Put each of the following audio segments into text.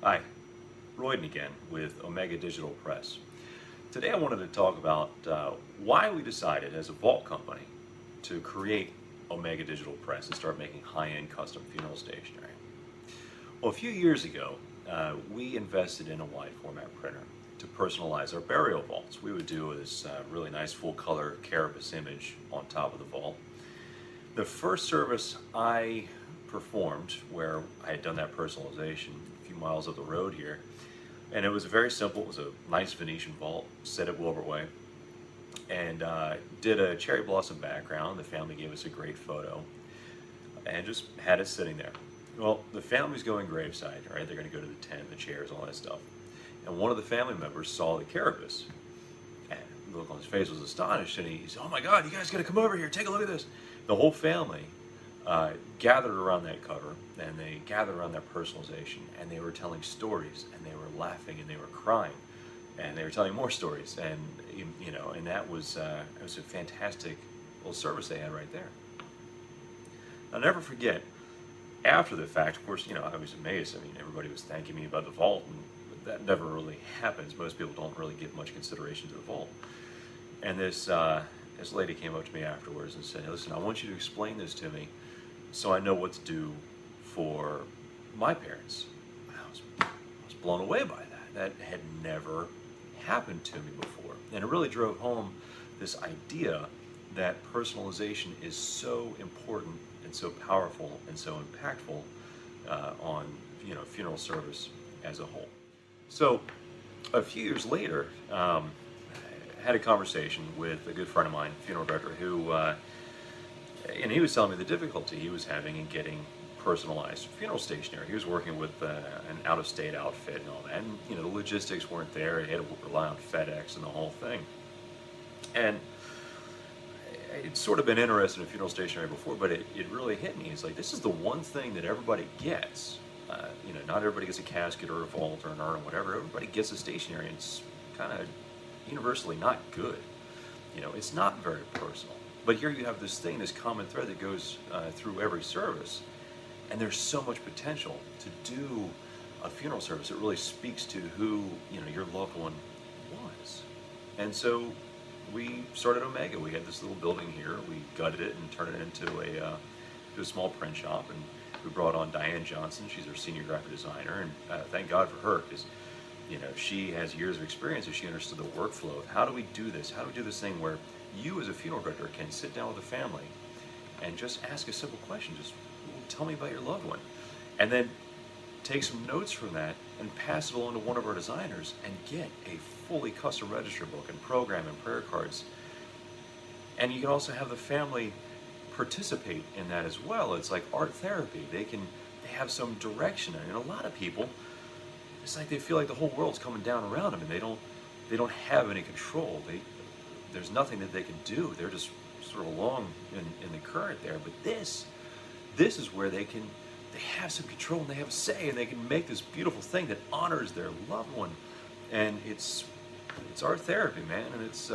Hi, Royden again with Omega Digital Press. Today I wanted to talk about why we decided as a vault company to create Omega Digital Press and start making high-end custom funeral stationery. Well, a few years ago, we invested in a wide format printer to personalize our burial vaults. We would do this really nice full-color Carapace image on top of the vault. The first service I performed where I had done that personalization a few miles up the road here, and it was very simple. It was a nice Venetian vault set at Wilbur Way, and did a cherry blossom background. The family gave us a great photo and just had it sitting there. Well, the family's going graveside, right? They're going to go to the tent, the chairs, all that stuff. And one of the family members saw the Carapace, and the look on his face was astonished, and he said, "Oh my God, you guys got to come over here, take a look at this." The whole family gathered around that cover, and they gathered around that personalization, and they were telling stories, and they were laughing, and they were crying, and they were telling more stories, and and that was it was a fantastic little service they had right there. I'll never forget. After the fact, of course, I was amazed. I mean, everybody was thanking me about the vault, and that never really happens. Most people don't really give much consideration to the vault. And this lady came up to me afterwards and said, "Hey, listen, I want you to explain this to me so I know what to do for my parents." I was blown away by that. That had never happened to me before. And it really drove home this idea that personalization is so important and so powerful and so impactful on funeral service as a whole. So a few years later, I had a conversation with a good friend of mine, funeral director, who and he was telling me the difficulty he was having in getting personalized funeral stationery. He was working with an out-of-state outfit and all that, and the logistics weren't there. He had to rely on FedEx and the whole thing. And it's sort of been interested in funeral stationery before, but it really hit me. It's like, this is the one thing that everybody gets. Not everybody gets a casket or a vault or an urn or whatever. Everybody gets a stationery, and it's kind of universally not good. It's not very personal. But here you have this thing, this common thread that goes through every service, and there's so much potential to do a funeral service. It really speaks to who your loved one was. And so we started Omega. We had this little building here. We gutted it and turned it into a small print shop, and we brought on Diane Johnson. She's our senior graphic designer, and thank God for her, because she has years of experience, and she understood the workflow of how do we do this? How do we do this thing where you as a funeral director can sit down with a family and just ask a simple question, just tell me about your loved one, and then take some notes from that and pass it along to one of our designers and get a fully custom register book and program and prayer cards. And you can also have the family participate in that as well. It's like art therapy. They have some direction. And a lot of people, it's like they feel like the whole world's coming down around them, and they don't have any control. There's nothing that they can do. They're just sort of along in the current there. But this is where they have some control, and they have a say, and they can make this beautiful thing that honors their loved one. And it's art therapy, man, and it's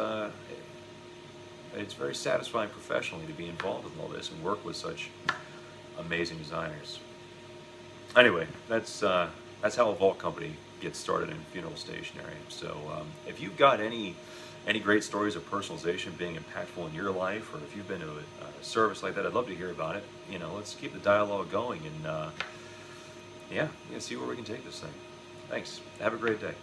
very satisfying professionally to be involved with all this and work with such amazing designers. Anyway, that's how a vault company gets started in funeral stationery. So if you've got any great stories of personalization being impactful in your life, or if you've been to a service like that, I'd love to hear about it. Let's keep the dialogue going, and see where we can take this thing. Thanks. Have a great day.